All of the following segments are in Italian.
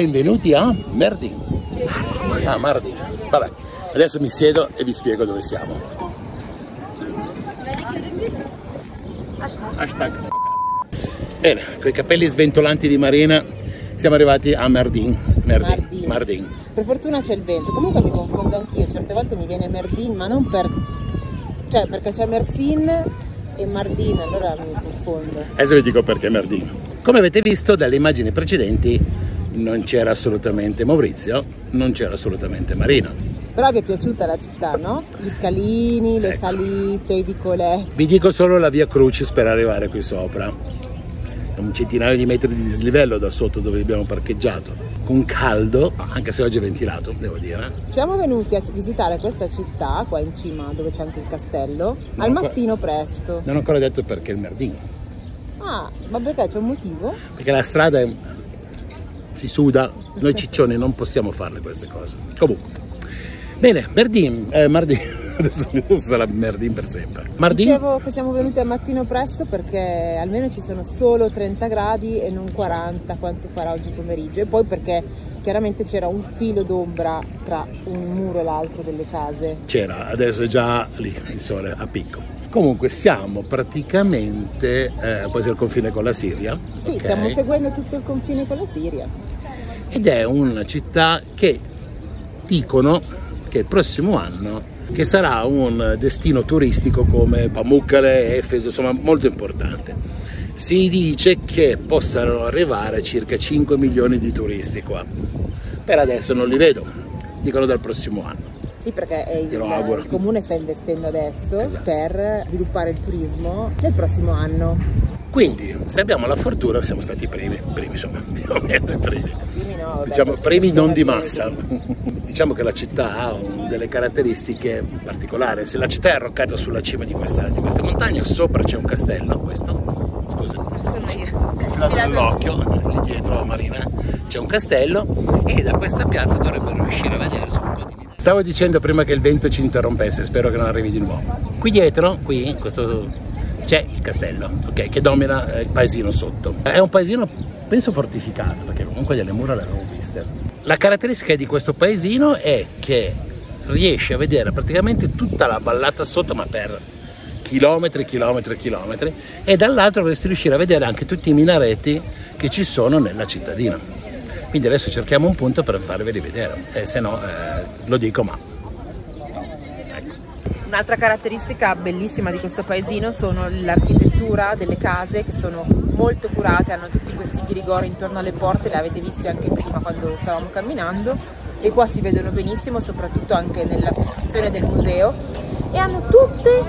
benvenuti a Mardin. Ah, Mardin. Vabbè, adesso mi siedo e vi spiego dove siamo. Hashtag. Bene, con i capelli sventolanti di Marina siamo arrivati a Mardin. Mardin. Per fortuna c'è il vento, comunque mi confondo anch'io, certe volte mi viene Mardin, ma non per... cioè perché c'è Mersin e Mardin, allora mi confondo. Adesso vi dico perché Mardin. Come avete visto dalle immagini precedenti, non c'era assolutamente Maurizio, non c'era assolutamente Marina. Però vi è piaciuta la città, no? Gli scalini, le salite, i vicoletti. Vi dico solo la via Crucis per arrivare qui sopra. Un centinaio di metri di dislivello da sotto dove abbiamo parcheggiato, con caldo, anche se oggi è ventilato, devo dire. Siamo venuti a visitare questa città qua in cima, dove c'è anche il castello, al mattino presto. Non ho ancora detto perché il Mardin. Ah, ma perché c'è un motivo? Perché la strada si suda, noi ciccioni non possiamo farle queste cose. Comunque, bene, Mardin. Adesso sarà Mardin per sempre. Mardin? Dicevo che siamo venuti al mattino presto perché almeno ci sono solo 30 gradi e non 40 quanto farà oggi pomeriggio, e poi perché chiaramente c'era un filo d'ombra tra un muro e l'altro delle case. C'era, adesso è già lì il sole a picco. Comunque siamo praticamente quasi al confine con la Siria. Sì, okay? Stiamo seguendo tutto il confine con la Siria. Ed è una città che dicono che il prossimo anno che sarà un destino turistico come Pamukkale, Efeso, insomma molto importante. Si dice che possano arrivare circa 5 milioni di turisti qua. Per adesso non li vedo, dicono dal prossimo anno. Sì, perché il comune sta investendo adesso per sviluppare il turismo nel prossimo anno. Quindi, se abbiamo la fortuna, siamo stati i primi insomma, più o meno i primi. No, diciamo, primi non di massa. Diciamo che la città ha delle caratteristiche particolari. Se la città è arroccata sulla cima di questa montagna, sopra c'è un castello, questo, scusa, sono io. filato nell'occhio, lì dietro la Marina c'è un castello, e da questa piazza dovrebbero riuscire a vedere su un po' di... Stavo dicendo prima che il vento ci interrompesse, spero che non arrivi di nuovo. Qui dietro, c'è il castello, okay, che domina il paesino sotto. È un paesino, penso, fortificato, perché comunque delle mura le avevo viste. La caratteristica di questo paesino è che riesce a vedere praticamente tutta la vallata sotto, ma per chilometri, e dall'altro dovresti riuscire a vedere anche tutti i minaretti che ci sono nella cittadina. Quindi adesso cerchiamo un punto per farveli vedere, se no lo dico, ma... Un'altra caratteristica bellissima di questo paesino sono l'architettura delle case, che sono molto curate, hanno tutti questi ghirigori intorno alle porte, le avete viste anche prima quando stavamo camminando, e qua si vedono benissimo, soprattutto anche nella costruzione del museo, e hanno tutte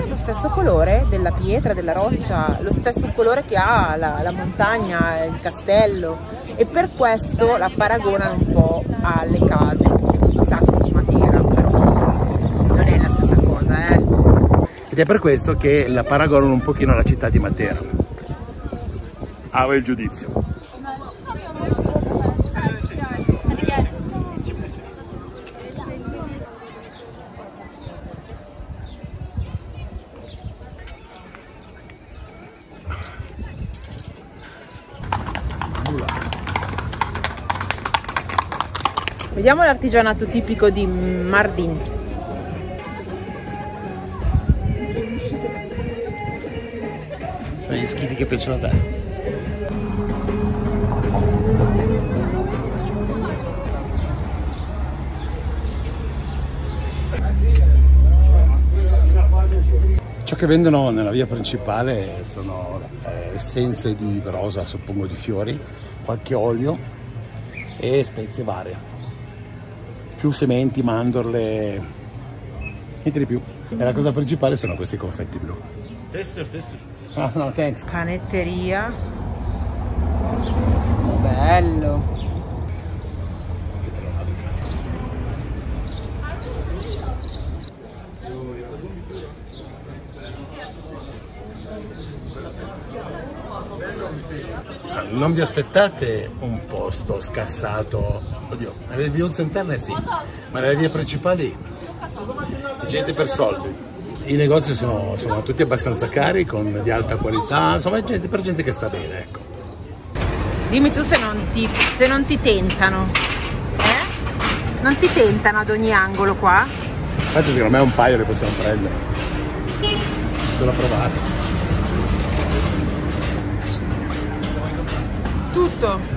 lo stesso colore della pietra, della roccia, lo stesso colore che ha la montagna, il castello, e per questo la paragonano un po' alle case, i sassi di Matera, però non è la stessa cosa, Ed è per questo che la paragonano un pochino alla città di Matera. Ah, il giudizio. Vediamo l'artigianato tipico di Mardin. Sono gli schifi che piacciono a te. Ciò che vendono nella via principale sono essenze di rosa, suppongo di fiori, qualche olio e spezie varie. Più sementi, mandorle, niente di più. E la cosa principale sono questi confetti blu. Tester. Ah, no, thanks. Panetteria. Bello. Non vi aspettate un posto scassato, oddio, nelle viuzze interne sì, ma nelle vie principali gente per soldi. I negozi sono tutti abbastanza cari, di alta qualità, insomma gente per gente che sta bene, ecco. Dimmi tu se non ti tentano. Non ti tentano ad ogni angolo qua? Infatti secondo me un paio le possiamo prendere. Giusto da provare. Tutto.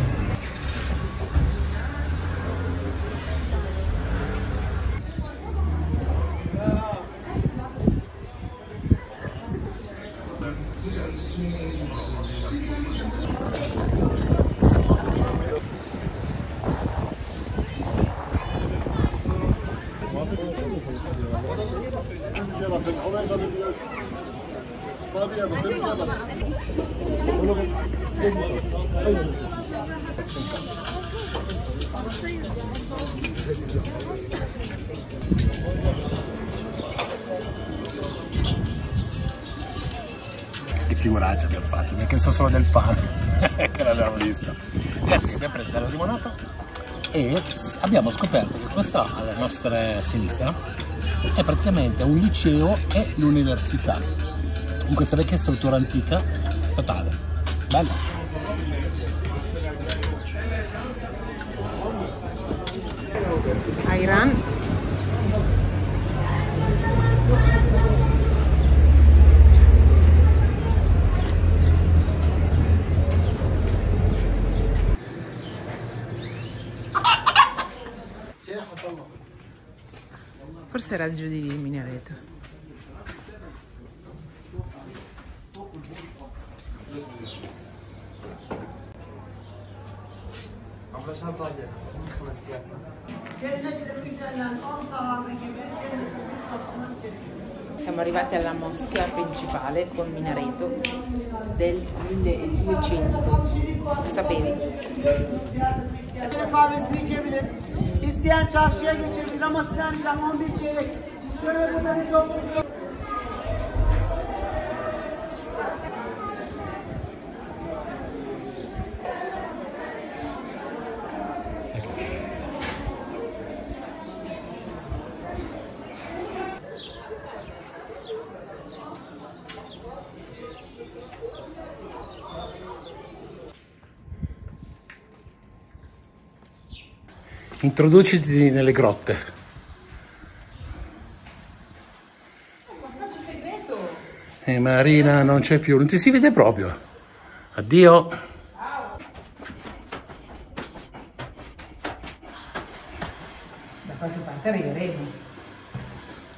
Che figuraccia abbiamo fatto, mi ha chiesto solo del pane che l'abbiamo visto. Ragazzi, abbiamo preso dalla limonata e abbiamo scoperto che questa alla nostra sinistra è praticamente un liceo e l'università in questa vecchia struttura antica statale. Bello. Iran. Forse era giù di Minareto. Siamo arrivati alla moschea principale con minareto del 1200. Lo sapevi? İsteyen çarşıya geçebilir ama sizden 11 çeyrek. Şöyle burada bir toplum. Introduciti nelle grotte. Passaggio segreto. Marina non c'è più, non ti si vede proprio. Addio. Da qualche parte arriveremo.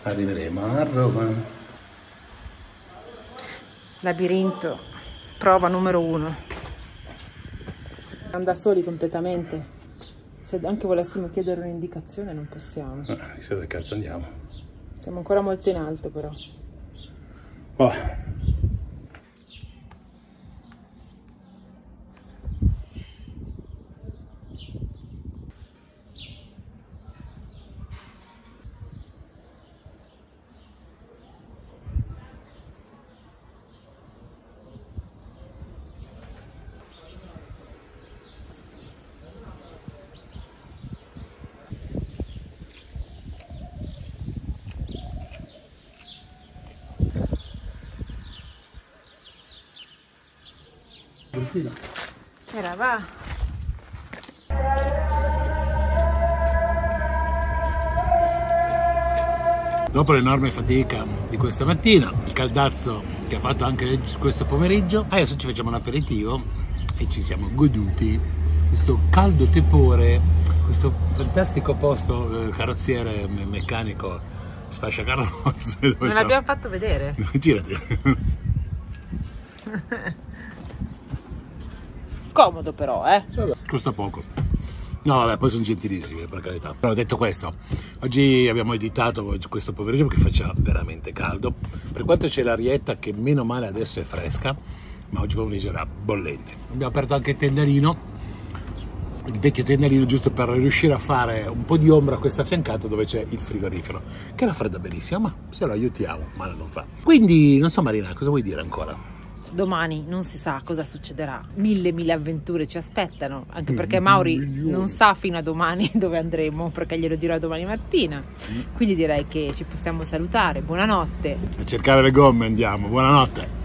Arriveremo a Roma. Labirinto, prova numero 1. Siamo da soli completamente. Se anche volessimo chiedere un'indicazione non possiamo. Chissà dove cazzo andiamo. Siamo ancora molto in alto però. Oh. Era va. Dopo l'enorme fatica di questa mattina, il caldazzo che ha fatto anche questo pomeriggio, adesso ci facciamo un aperitivo e ci siamo goduti questo caldo tepore, questo fantastico posto carrozziere meccanico sfascia carrozze. Non l'abbiamo fatto vedere. Girati. Comodo però, Vabbè, costa poco. No, vabbè, poi sono gentilissimi, per carità. Però detto questo, oggi abbiamo editato questo pomeriggio perché faceva veramente caldo. Per quanto c'è l'arietta che meno male adesso è fresca, ma oggi pomeriggio era bollente. Abbiamo aperto anche il tendarino, il vecchio tendarino, giusto per riuscire a fare un po' di ombra a questa fiancata dove c'è il frigorifero, che era fredda benissimo, ma se lo aiutiamo, male non fa. Quindi, non so Marina, cosa vuoi dire ancora? Domani non si sa cosa succederà, mille avventure ci aspettano, anche perché Mauri non sa fino a domani dove andremo, perché glielo dirò domani mattina. Quindi direi che ci possiamo salutare, buonanotte. A cercare le gomme andiamo, buonanotte.